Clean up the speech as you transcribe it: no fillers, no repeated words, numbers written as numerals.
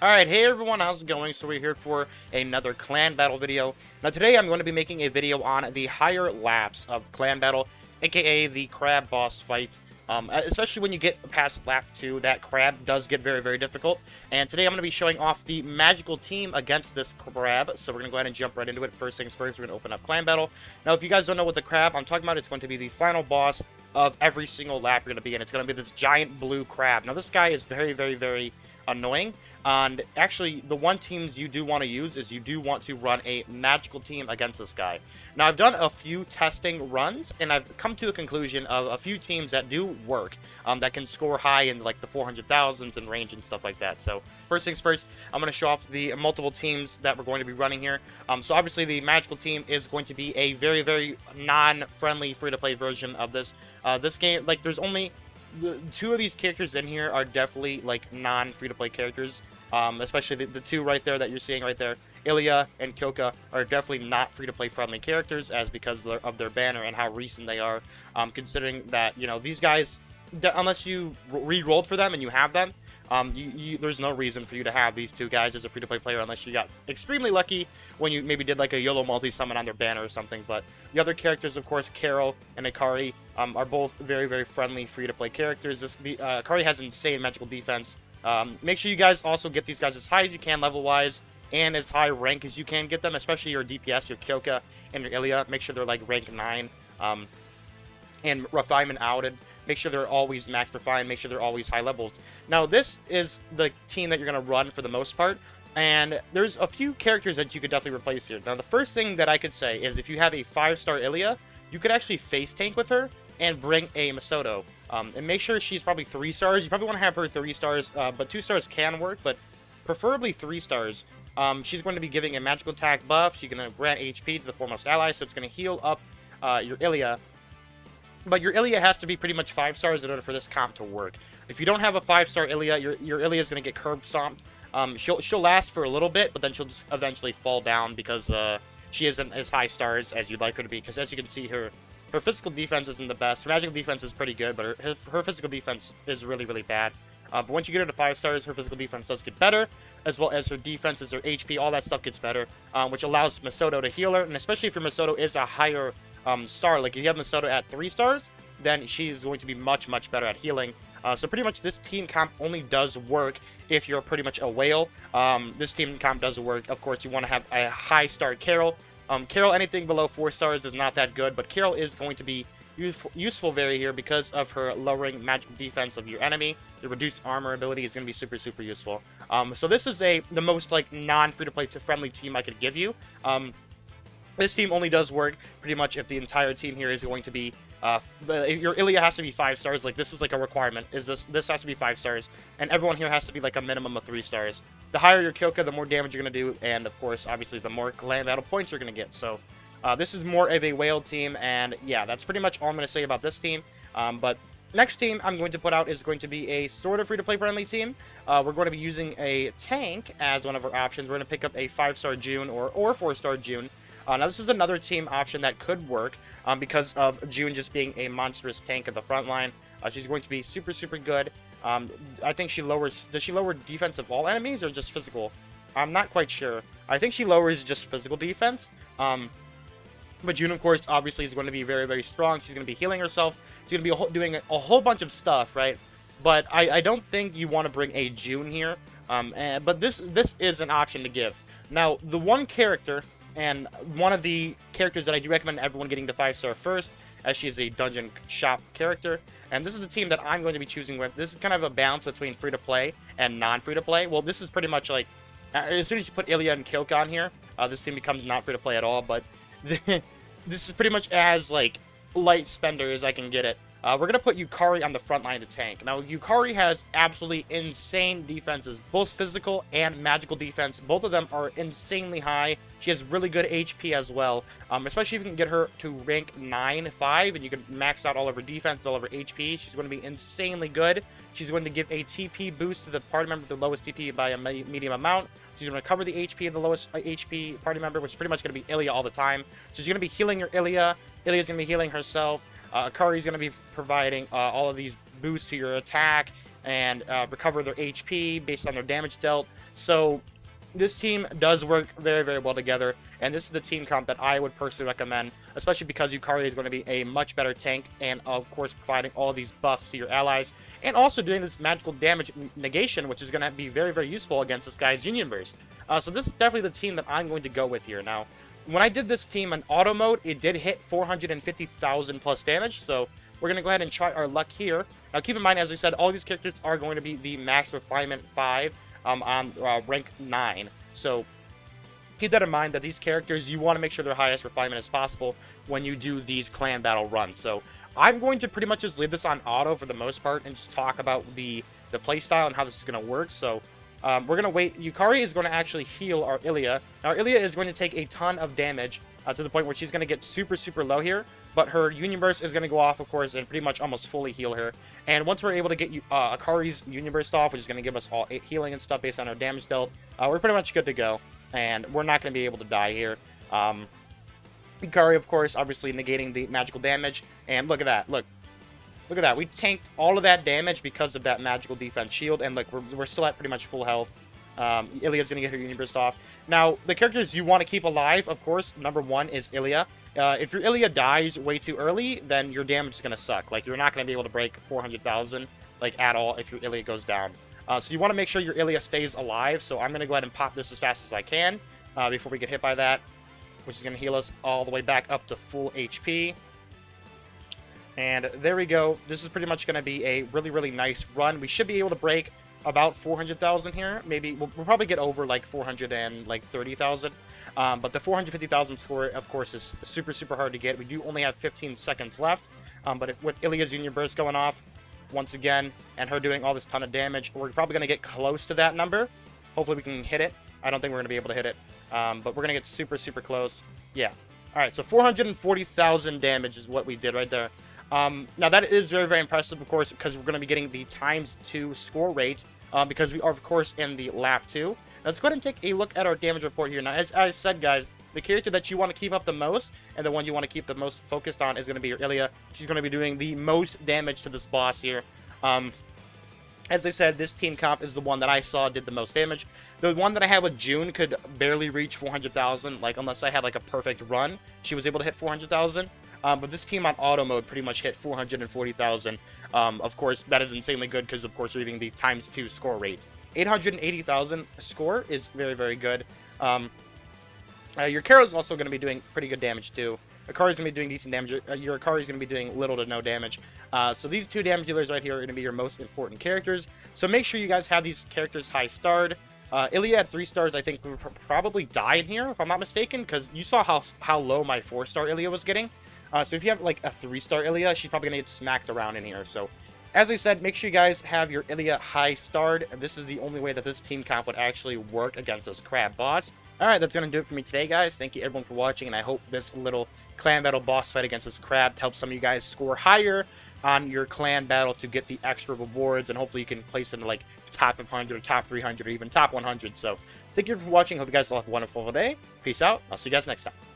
Alright, hey everyone, how's it going? So we're here for another clan battle video. Now today I'm going to be making a video on the higher laps of clan battle, aka the crab boss fight. Especially when you get past lap 2, that crab does get very, very difficult. And today I'm going to be showing off the magical team against this crab. So we're going to go ahead and jump right into it. First things first, we're going to open up clan battle. Now if you guys don't know what the crab I'm talking about, it's going to be the final boss of every single lap you're going to be in. It's going to be this giant blue crab. Now this guy is very, very, very annoying. And actually, the one teams you do want to use is you do want to run a magical team against this guy. Now, I've done a few testing runs, and I've come to a conclusion of a few teams that do work, that can score high in like the 400,000s and range and stuff like that. So, first things first, I'm going to show off the multiple teams that we're going to be running here. So obviously, the magical team is going to be a very, very non-friendly free-to-play version of this. This game, like, there's only the two of these characters in here are definitely like non-free-to-play characters, especially the two right there that you're seeing right there. Ilya and Kyoka are definitely not free-to-play friendly characters, as because of their banner and how recent they are. Considering that, you know, these guys, unless you re-rolled for them and you have them, there's no reason for you to have these two guys as a free-to-play player unless you got extremely lucky when you maybe did like a YOLO multi-summon on their banner or something. But the other characters, of course, Carol and Akari, are both very, very friendly free-to-play characters. Akari has insane magical defense. Make sure you guys also get these guys as high as you can level-wise and as high rank as you can get them, especially your DPS, your Kyoka, and your Ilya. Make sure they're like rank 9 and refinement outed. Make sure they're always max refined. Make sure they're always high levels. Now, this is the team that you're going to run for the most part. And there's a few characters that you could definitely replace here. Now, the first thing that I could say is if you have a 5-star Ilya, you could actually face tank with her and bring a Masato. And make sure she's probably 3 stars. You probably want to have her 3 stars, but 2 stars can work, but preferably 3 stars. She's going to be giving a magical attack buff. She's going to grant HP to the foremost ally, so it's going to heal up your Ilya. But your Ilya has to be pretty much 5 stars in order for this comp to work. If you don't have a 5-star Ilya, your Ilya is going to get curb stomped. She'll last for a little bit, but then she'll just eventually fall down because she isn't as high stars as you'd like her to be. Because as you can see, her physical defense isn't the best. Her magical defense is pretty good, but her physical defense is really, really bad. But once you get her to 5 stars, her physical defense does get better, as well as her defenses, her HP, all that stuff gets better, which allows Masato to heal her. And especially if your Masato is a higher star, like if you have Masato at 3 stars, then she is going to be much, much better at healing. So pretty much this team comp only does work if you're pretty much a whale. This team comp does work. Of course, you want to have a high star Carol. Carol, anything below 4 stars is not that good, but Carol is going to be useful very here because of her lowering magical defense of your enemy. The reduced armor ability is going to be super, super useful. So this is the most like non-free-to-play friendly team I could give you. This team only does work pretty much if the entire team here is going to be your Ilya has to be 5 stars. Like, this is like a requirement. This has to be 5 stars, and everyone here has to be like a minimum of 3 stars. The higher your Kyoka, the more damage you're gonna do, and of course, obviously, the more clan battle points you're gonna get. So, this is more of a whale team, and yeah, that's pretty much all I'm gonna say about this team. But next team I'm going to put out is going to be a sort of free-to-play friendly team. We're going to be using a tank as one of our options. We're gonna pick up a 5-star June or 4-star June. Now, this is another team option that could work because of June just being a monstrous tank at the front line. She's going to be super, super good. I think she lowers... Does she lower defense of all enemies or just physical? I'm not quite sure. I think she lowers just physical defense. But June, of course, obviously is going to be very, very strong. She's going to be healing herself. She's going to be doing a whole bunch of stuff, right? But I don't think you want to bring a June here. But this is an option to give. Now, the one character... And one of the characters that I do recommend everyone getting the 5-star first, as she is a dungeon shop character. And this is the team that I'm going to be choosing with. This is kind of a balance between free-to-play and non-free-to-play. Well, this is pretty much like, as soon as you put Ilya and Kyoka on here, this team becomes not free-to-play at all. But this is pretty much as, like, light spender as I can get it. We're going to put Yukari on the front line to tank. Now, Yukari has absolutely insane defenses, both physical and magical defense. Both of them are insanely high. She has really good HP as well, especially if you can get her to rank 9-5, and you can max out all of her defense, all of her HP. She's going to be insanely good. She's going to give a TP boost to the party member with the lowest TP by a medium amount. She's going to cover the HP of the lowest HP party member, which is pretty much going to be Ilya all the time. So she's going to be healing your Ilya. Ilya's going to be healing herself. Akari's going to be providing all of these boosts to your attack and recover their HP based on their damage dealt. So this team does work very, very well together, and this is the team comp that I would personally recommend, especially because Yukari is going to be a much better tank, and of course providing all of these buffs to your allies, and also doing this magical damage negation, which is going to be very, very useful against this guy's Union Burst. So this is definitely the team that I'm going to go with here. Now, when I did this team in auto mode, it did hit 450,000 plus damage, so we're going to go ahead and try our luck here. Now, keep in mind, as I said, all these characters are going to be the max refinement 5 on rank 9. So keep that in mind, that these characters, you want to make sure they're highest refinement as possible when you do these clan battle runs. So I'm going to pretty much just leave this on auto for the most part and just talk about the playstyle and how this is going to work. So we're going to wait. Yukari is going to actually heal our Ilia. Now, Ilia is going to take a ton of damage to the point where she's going to get super, super low here. But her Union Burst is going to go off, of course, and pretty much almost fully heal her. And once we're able to get Akari's Union Burst off, which is going to give us all 8 healing and stuff based on our damage dealt, we're pretty much good to go. And we're not going to be able to die here. Yukari, of course, obviously negating the magical damage. And look at that. Look at that. We tanked all of that damage because of that magical defense shield. And look, we're still at pretty much full health. Ilia's going to get her Union Burst off. Now, the characters you want to keep alive, of course, number 1 is Ilia. If your Ilia dies way too early, then your damage is going to suck. Like, you're not going to be able to break 400,000, like, at all if your Ilia goes down. So you want to make sure your Ilia stays alive, so I'm going to go ahead and pop this as fast as I can before we get hit by that, which is going to heal us all the way back up to full HP. And there we go. This is pretty much going to be a really, really nice run. We should be able to break about 400,000 here. Maybe we'll probably get over like 430,000. But the 450,000 score, of course, is super, super hard to get. We do only have 15 seconds left. But with Ilia's Union Burst going off once again, and her doing all this ton of damage, we're probably going to get close to that number. Hopefully we can hit it. I don't think we're going to be able to hit it. But we're going to get super, super close. Yeah. All right, so 440,000 damage is what we did right there. Now, that is very, very impressive, of course, because we're going to be getting the ×2 score rate, because we are, of course, in the lap 2. Let's go ahead and take a look at our damage report here. Now, as I said, guys, the character that you want to keep up the most, and the one you want to keep the most focused on, is going to be your Ilia. She's going to be doing the most damage to this boss here. As I said, this team comp is the one that I saw did the most damage. The one that I had with June could barely reach 400,000, like, unless I had, like, a perfect run. She was able to hit 400,000. But this team on auto mode pretty much hit 440,000. Of course, that is insanely good because, of course, you're getting the ×2 score rate. 880,000 score is very, very good. Your Kara is also going to be doing pretty good damage, too. Akari's going to be doing decent damage. Your Akari's going to be doing little to no damage. So these two damage dealers right here are going to be your most important characters. So make sure you guys have these characters high starred. Ilia at 3 stars, I think, would probably die in here, if I'm not mistaken, because you saw how low my 4-star Ilia was getting. So if you have, like, a 3-star Ilia, she's probably going to get smacked around in here. So, as I said, make sure you guys have your Ilia high-starred. This is the only way that this team comp would actually work against this crab boss. Alright, that's going to do it for me today, guys. Thank you, everyone, for watching, and I hope this little clan battle boss fight against this crab helps some of you guys score higher on your clan battle to get the extra rewards, and hopefully you can place into, like, top 500 or top 300 or even top 100. So, thank you for watching. Hope you guys all have a wonderful day. Peace out. I'll see you guys next time.